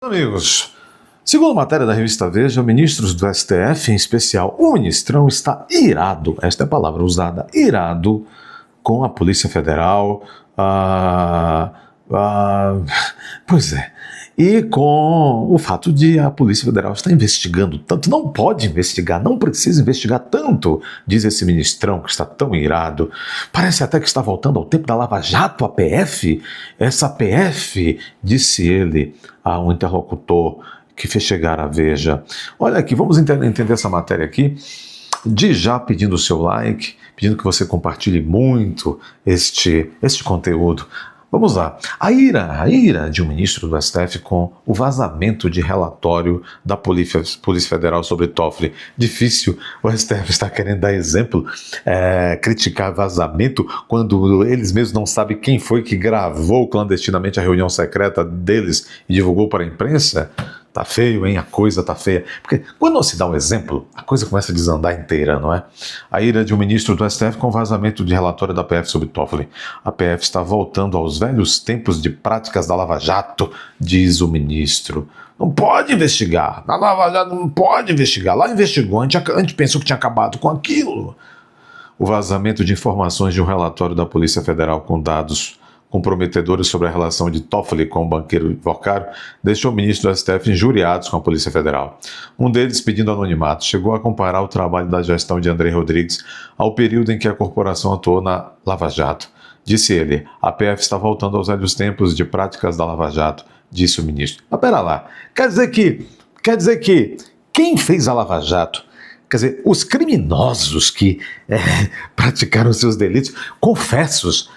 Amigos, segundo matéria da revista Veja, ministros do STF, em especial o ministrão, está irado, esta é a palavra usada, irado com a Polícia Federal, pois é, e com o fato de a Polícia Federal estar investigando tanto. Não pode investigar, não precisa investigar tanto, diz esse ministrão que está tão irado. Parece até que está voltando ao tempo da Lava Jato, a PF. Essa PF, disse ele a um interlocutor que fez chegar à Veja. Olha aqui, vamos entender essa matéria aqui, de já pedindo o seu like, pedindo que você compartilhe muito este conteúdo. Vamos lá. A ira de um ministro do STF com o vazamento de relatório da Polícia Federal sobre Toffoli. Difícil, o STF está querendo dar exemplo, criticar vazamento quando eles mesmos não sabem quem foi que gravou clandestinamente a reunião secreta deles e divulgou para a imprensa. Tá feio, hein? A coisa tá feia. Porque quando se dá um exemplo, a coisa começa a desandar inteira, não é? A ira de um ministro do STF com vazamento de relatório da PF sobre Toffoli. A PF está voltando aos velhos tempos de práticas da Lava Jato, diz o ministro. Não pode investigar. Na Lava Jato não pode investigar. Lá investigou, a gente pensou que tinha acabado com aquilo. O vazamento de informações de um relatório da Polícia Federal com dados comprometedores sobre a relação de Toffoli com o banqueiro Vocário deixou o ministro do STF injuriados com a Polícia Federal. Um deles, pedindo anonimato, chegou a comparar o trabalho da gestão de André Rodrigues ao período em que a corporação atuou na Lava Jato. Disse ele, a PF está voltando aos velhos tempos de práticas da Lava Jato, disse o ministro. Mas pera lá, quer dizer que quem fez a Lava Jato, quer dizer, os criminosos que praticaram seus delitos, confessos,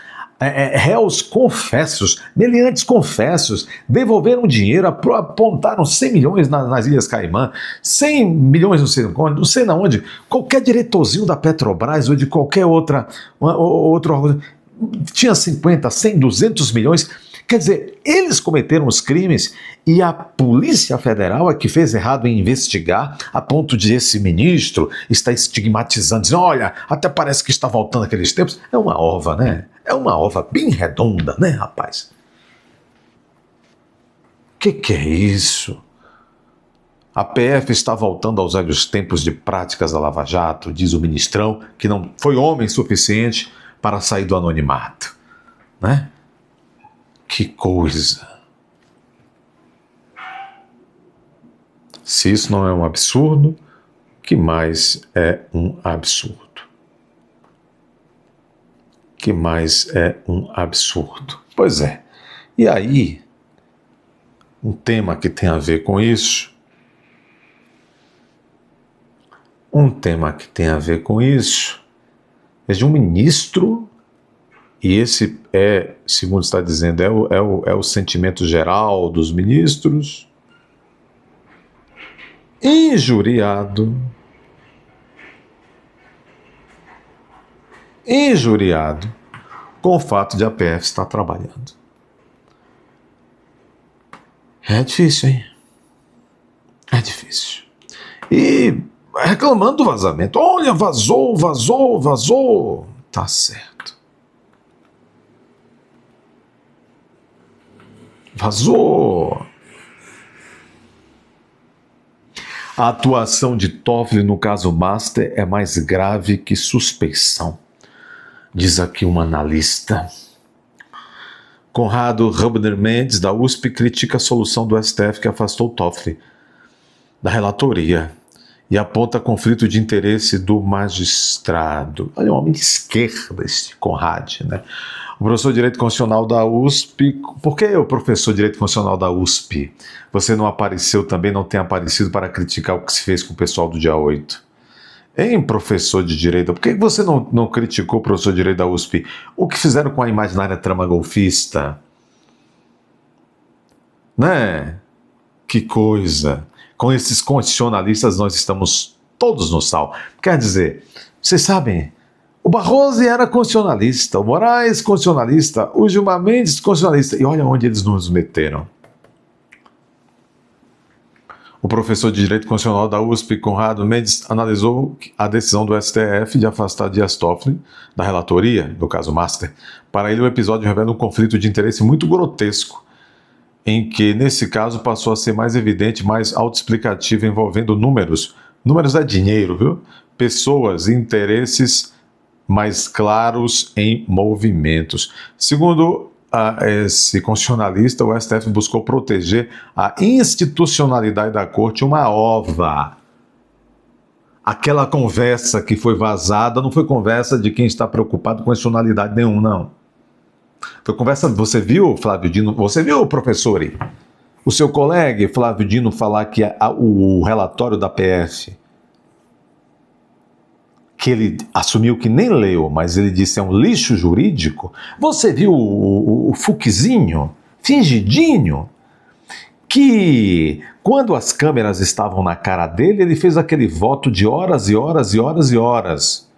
réus confessos, meliantes confessos, devolveram dinheiro, apontaram 100 milhões nas Ilhas Caimã, 100 milhões não sei na onde, qualquer diretorzinho da Petrobras ou de qualquer outro órgão, tinha 50, 100, 200 milhões, quer dizer, eles cometeram os crimes e a Polícia Federal é que fez errado em investigar, a ponto de esse ministro estar estigmatizando, dizendo, olha, até parece que está voltando aqueles tempos. É uma ova, né? É uma ova bem redonda, né, rapaz? Que é isso? A PF está voltando aos velhos tempos de práticas da Lava Jato, diz o ministrão, que não foi homem suficiente para sair do anonimato, né? Que coisa! Se isso não é um absurdo, que mais é um absurdo? Que mais é um absurdo? Pois é. E aí, um tema que tem a ver com isso, é de um ministro, e esse segundo está dizendo, é o sentimento geral dos ministros, injuriado com o fato de a PF estar trabalhando. É difícil, hein? É difícil. E reclamando do vazamento. Olha, vazou. Tá certo. Vazou. A atuação de Toffoli no caso Master é mais grave que suspeição, diz aqui um analista. Conrado Rubner Mendes, da USP, critica a solução do STF que afastou Toffoli da relatoria e aponta conflito de interesse do magistrado. Olha, um homem de esquerda, esse Conrad, né? O professor de Direito Constitucional da USP... Por que o professor de Direito Constitucional da USP? Você não apareceu também, não tem aparecido para criticar o que se fez com o pessoal do dia 8? Hein, professor de Direito? Por que você não criticou o professor de Direito da USP? O que fizeram com a imaginária trama golfista? Né? Que coisa! Com esses constitucionalistas nós estamos todos no sal. Quer dizer, vocês sabem... O Barroso era constitucionalista, o Moraes constitucionalista, o Gilmar Mendes constitucionalista. E olha onde eles nos meteram. O professor de Direito Constitucional da USP, Conrado Mendes, analisou a decisão do STF de afastar Dias Toffoli da relatoria, no caso Master. Para ele, o episódio revela um conflito de interesse muito grotesco em que, nesse caso, passou a ser mais evidente, mais autoexplicativo, envolvendo números. Números é dinheiro, viu? Pessoas e interesses mais claros em movimentos. Segundo esse constitucionalista, o STF buscou proteger a institucionalidade da corte, uma ova. Aquela conversa que foi vazada não foi conversa de quem está preocupado com constitucionalidade nenhuma, não. Foi conversa, você viu, Flávio Dino, você viu, professor, o seu colega Flávio Dino falar que o relatório da PF, que ele assumiu que nem leu, mas ele disse é um lixo jurídico. Você viu o Fuquezinho, fingidinho, que quando as câmeras estavam na cara dele, ele fez aquele voto de horas e horas e horas e horas.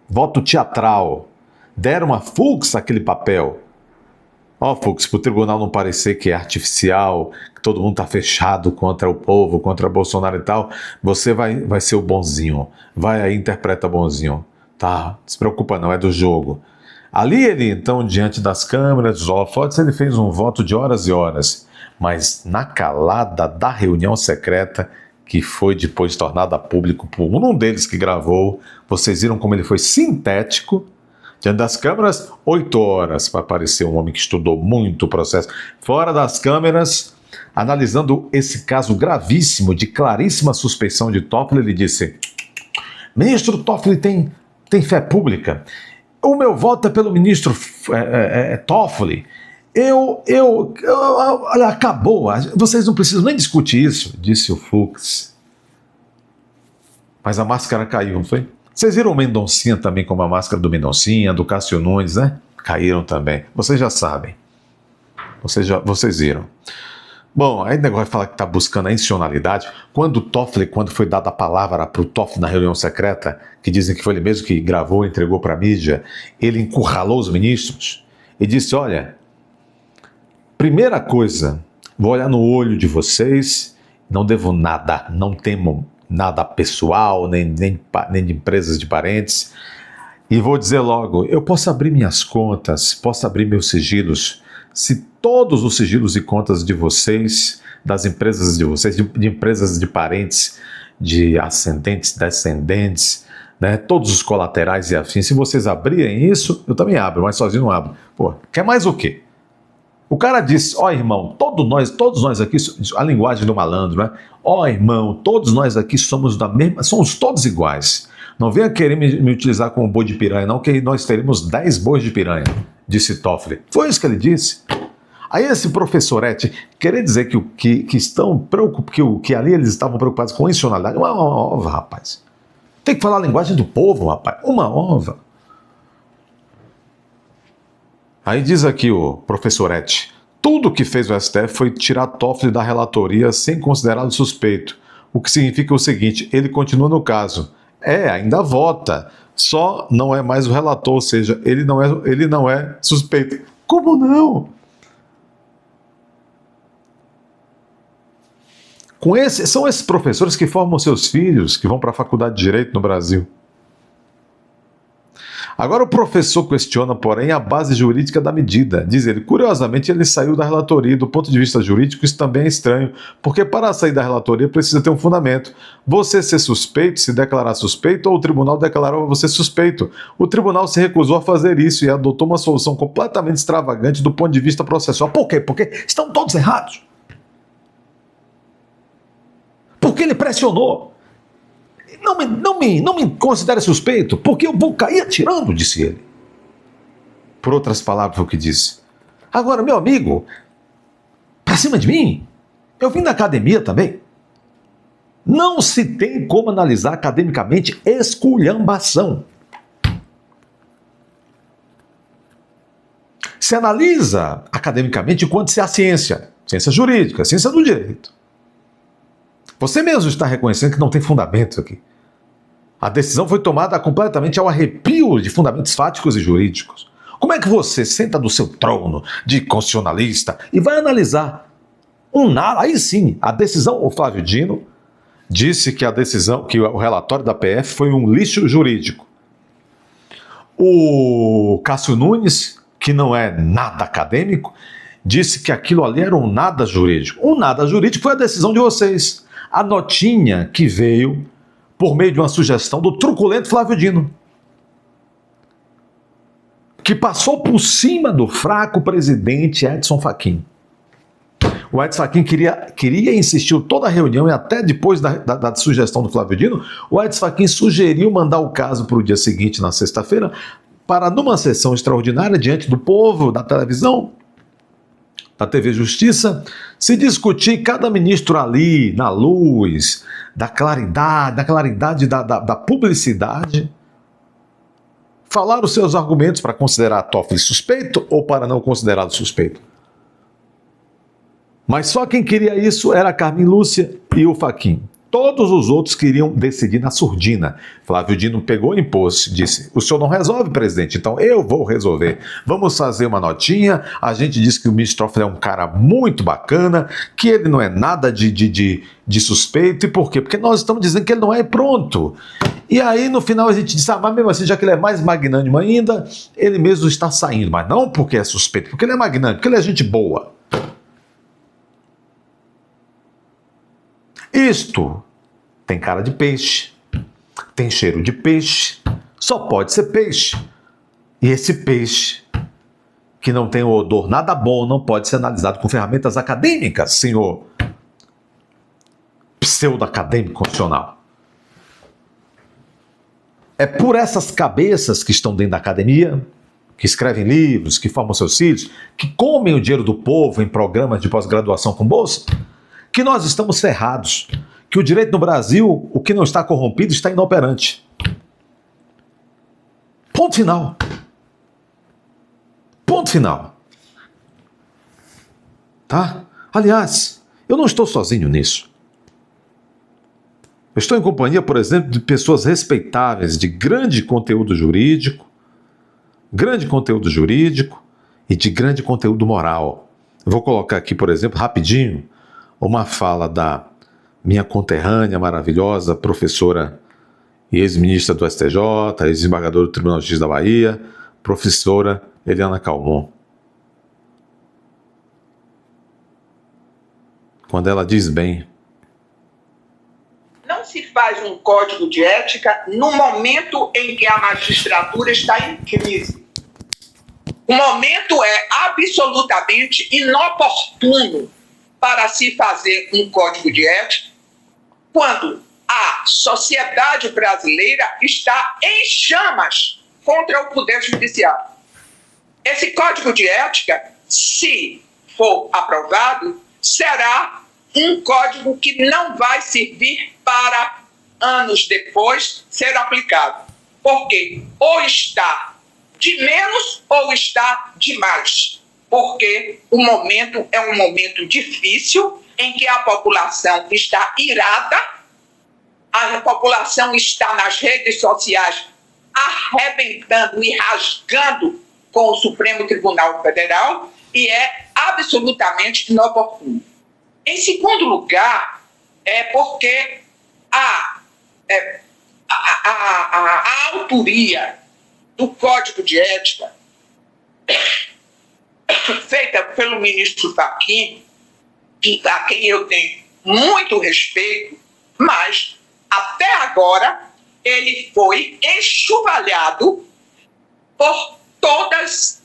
Voto teatral. Deram a Fux aquele papel. Ó, Fux, para o tribunal não parecer que é artificial, que todo mundo está fechado contra o povo, contra Bolsonaro e tal, você vai ser o bonzinho. Vai aí, interpreta bonzinho. Tá, não se preocupa não, é do jogo. Ali ele, então, diante das câmeras, dos holofotes, ele fez um voto de horas e horas. Mas na calada da reunião secreta, que foi depois tornada público por um deles que gravou, vocês viram como ele foi sintético. Diante das câmeras, 8 horas para aparecer um homem que estudou muito o processo. Fora das câmeras, analisando esse caso gravíssimo de claríssima suspeição de Toffoli, ele disse: ministro Toffoli tem fé pública. O meu voto é pelo ministro Toffoli. Olha, acabou. Vocês não precisam nem discutir isso, disse o Fux. Mas a máscara caiu, não foi? Vocês viram o Mendoncinha também, como a máscara do Mendoncinha, do Cássio Nunes, né? Caíram também. Vocês já sabem. Vocês viram. Bom, aí o negócio fala que está buscando a institucionalidade. Quando foi dada a palavra para o Toffoli na reunião secreta, que dizem que foi ele mesmo que gravou e entregou para a mídia, ele encurralou os ministros e disse: olha, primeira coisa, vou olhar no olho de vocês, não devo nada, não temo nada pessoal, nem de empresas de parentes. E vou dizer logo, eu posso abrir minhas contas, posso abrir meus sigilos, se todos os sigilos e contas de vocês, das empresas de vocês, de empresas de parentes, de ascendentes, descendentes, né, todos os colaterais e afins, se vocês abrirem isso, eu também abro, mas sozinho não abro. Pô, quer mais o quê? O cara disse: ó, irmão, todos nós aqui, a linguagem do malandro, né? Ó, irmão, todos nós aqui somos somos todos iguais. Não venha querer me utilizar como boi de piranha, não, que nós teremos 10 bois de piranha, disse Toffoli. Foi isso que ele disse. Aí esse professorete querer dizer que ali eles estavam preocupados com a institucionalidade, uma ova, rapaz. Tem que falar a linguagem do povo, rapaz, uma ova. Aí diz aqui o professorete: tudo que fez o STF foi tirar Toffoli da relatoria sem considerá-lo suspeito, o que significa o seguinte: ele continua no caso. Ainda vota, só não é mais o relator, ou seja, ele não é suspeito. Como não? São esses professores que formam seus filhos, que vão para a faculdade de Direito no Brasil. Agora o professor questiona, porém, a base jurídica da medida. Diz ele: curiosamente, ele saiu da relatoria e, do ponto de vista jurídico, isso também é estranho, porque para sair da relatoria precisa ter um fundamento. Você ser suspeito, se declarar suspeito, ou o tribunal declarou você suspeito. O tribunal se recusou a fazer isso e adotou uma solução completamente extravagante do ponto de vista processual. Por quê? Porque estão todos errados. Porque ele pressionou. Não me considere suspeito, porque eu vou cair atirando, disse ele. Por outras palavras, foi o que disse. Agora, meu amigo, pra cima de mim, eu vim da academia também. Não se tem como analisar academicamente esculhambação. Se analisa academicamente enquanto se há ciência jurídica, ciência do direito. Você mesmo está reconhecendo que não tem fundamento aqui. A decisão foi tomada completamente ao arrepio de fundamentos fáticos e jurídicos. Como é que você senta do seu trono de constitucionalista e vai analisar nada? Aí sim, a decisão, o Flávio Dino disse que que o relatório da PF foi um lixo jurídico. O Cássio Nunes, que não é nada acadêmico, disse que aquilo ali era um nada jurídico. Um nada jurídico foi a decisão de vocês. A notinha que veio por meio de uma sugestão do truculento Flávio Dino, que passou por cima do fraco presidente Edson Fachin. O Edson Fachin queria insistir toda a reunião, e até depois da sugestão do Flávio Dino, o Edson Fachin sugeriu mandar o caso para o dia seguinte, na sexta-feira, para, numa sessão extraordinária, diante do povo, da televisão, da TV Justiça, se discutir cada ministro ali, na luz, da claridade da publicidade, falar os seus argumentos para considerar Toffoli suspeito ou para não considerá-lo suspeito. Mas só quem queria isso era a Carmen Lúcia e o Fachin. Todos os outros queriam decidir na surdina. Flávio Dino pegou e impôs, disse: o senhor não resolve, presidente, então eu vou resolver. Vamos fazer uma notinha. A gente diz que o ministro Toffoli é um cara muito bacana, que ele não é nada de suspeito. E por quê? Porque nós estamos dizendo que ele não é, pronto. E aí no final a gente disse: mas mesmo assim, já que ele é mais magnânimo ainda, ele mesmo está saindo. Mas não porque é suspeito, porque ele é magnânimo, porque ele é gente boa. Isto tem cara de peixe, tem cheiro de peixe, só pode ser peixe. E esse peixe, que não tem odor nada bom, não pode ser analisado com ferramentas acadêmicas, senhor pseudo-acadêmico constitucional. É por essas cabeças que estão dentro da academia, que escrevem livros, que formam seus filhos, que comem o dinheiro do povo em programas de pós-graduação com bolsa, que nós estamos ferrados, que o direito no Brasil, o que não está corrompido, está inoperante. Ponto final. Ponto final. Tá? Aliás, eu não estou sozinho nisso. Eu estou em companhia, por exemplo, de pessoas respeitáveis, de grande conteúdo jurídico e de grande conteúdo moral. Eu vou colocar aqui, por exemplo, rapidinho, uma fala da minha conterrânea maravilhosa, professora e ex-ministra do STJ, ex-desembargadora do Tribunal de Justiça da Bahia, professora Eliana Calmon. Quando ela diz bem: não se faz um código de ética no momento em que a magistratura está em crise. O momento é absolutamente inoportuno para se fazer um código de ética quando a sociedade brasileira está em chamas contra o Poder Judiciário. Esse código de ética, se for aprovado, será um código que não vai servir para anos depois ser aplicado. Porque ou está de menos ou está de mais. Porque o momento é um momento difícil, em que a população está irada, a população está nas redes sociais arrebentando e rasgando com o Supremo Tribunal Federal, e é absolutamente inoportuno. Em segundo lugar, é porque a autoria do Código de Ética feita pelo ministro Fachin, a quem eu tenho muito respeito, mas até agora ele foi enxovalhado por todas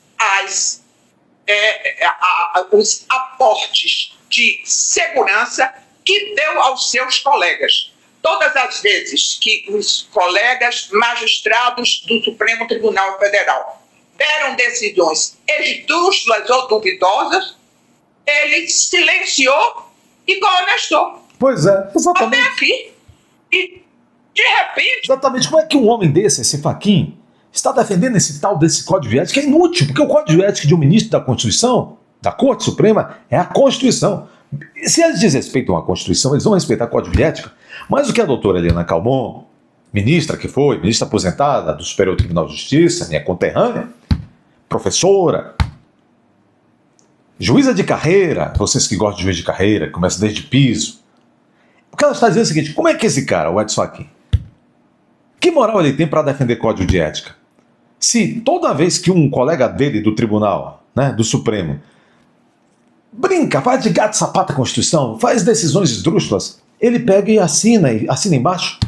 os aportes de segurança que deu aos seus colegas. Todas as vezes que os colegas magistrados do Supremo Tribunal Federal deram decisões esdrúxulas ou duvidosas, ele silenciou e cohonestou. Pois é, exatamente. Até aqui. E, de repente... Exatamente. Como é que um homem desse, esse Fachin, está defendendo esse tal desse Código de Ética? É inútil, porque o Código de Ética de um ministro da Constituição, da Corte Suprema, é a Constituição. E se eles desrespeitam a Constituição, eles vão respeitar o Código de Ética. Mas o que a doutora Eliana Calmon, ministra que foi, ministra aposentada do Superior Tribunal de Justiça, minha conterrânea, professora, juíza de carreira, vocês que gostam de juiz de carreira, começa desde piso. O que ela está dizendo é o seguinte: como é que esse cara, o Edson Fachin, que moral ele tem para defender código de ética? Se toda vez que um colega dele do tribunal, né, do Supremo, brinca, faz de gato sapato a Constituição, faz decisões esdrúxulas. Ele pega e assina embaixo.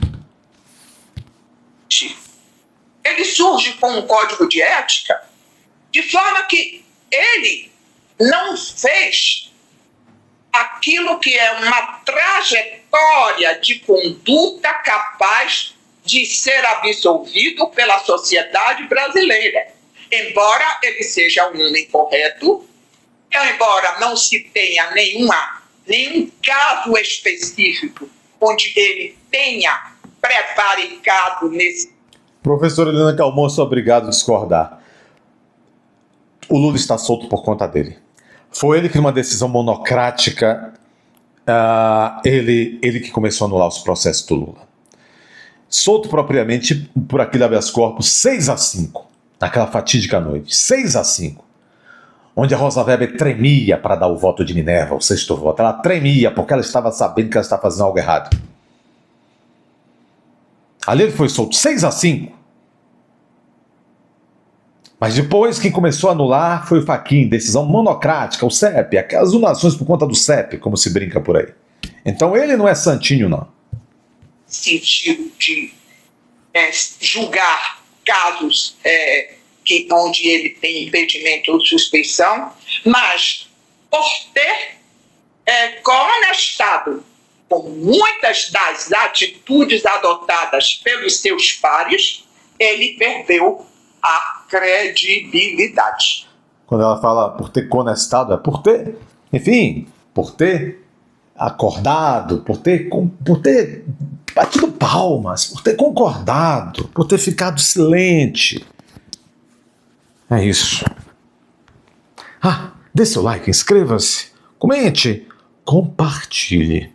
Ele surge com um código de ética de forma que ele não fez aquilo que é uma trajetória de conduta capaz de ser absolvido pela sociedade brasileira. Embora ele seja um homem correto, embora não se tenha nenhum caso específico onde ele tenha prevaricado nesse... Professora Helena Calmon, sou obrigado a discordar. O Lula está solto por conta dele. Foi ele que, numa decisão monocrática, ele que começou a anular os processos do Lula. Solto propriamente por aquele habeas corpus 6-5, naquela fatídica noite, 6-5, onde a Rosa Weber tremia para dar o voto de Minerva, o sexto voto. Ela tremia porque ela estava sabendo que ela estava fazendo algo errado. Ali ele foi solto 6-5. Mas depois quem começou a anular foi o Fachin, decisão monocrática, o CEP, aquelas anulações por conta do CEP, como se brinca por aí. Então ele não é santinho, não. Sentido de julgar casos onde ele tem impedimento ou suspeição, mas por ter conectado com muitas das atitudes adotadas pelos seus pares, ele perdeu a credibilidade. Quando ela fala por ter conectado, é por ter, enfim, por ter acordado, por ter batido palmas, por ter concordado, por ter ficado silente. É isso. Dê seu like, inscreva-se, comente, compartilhe.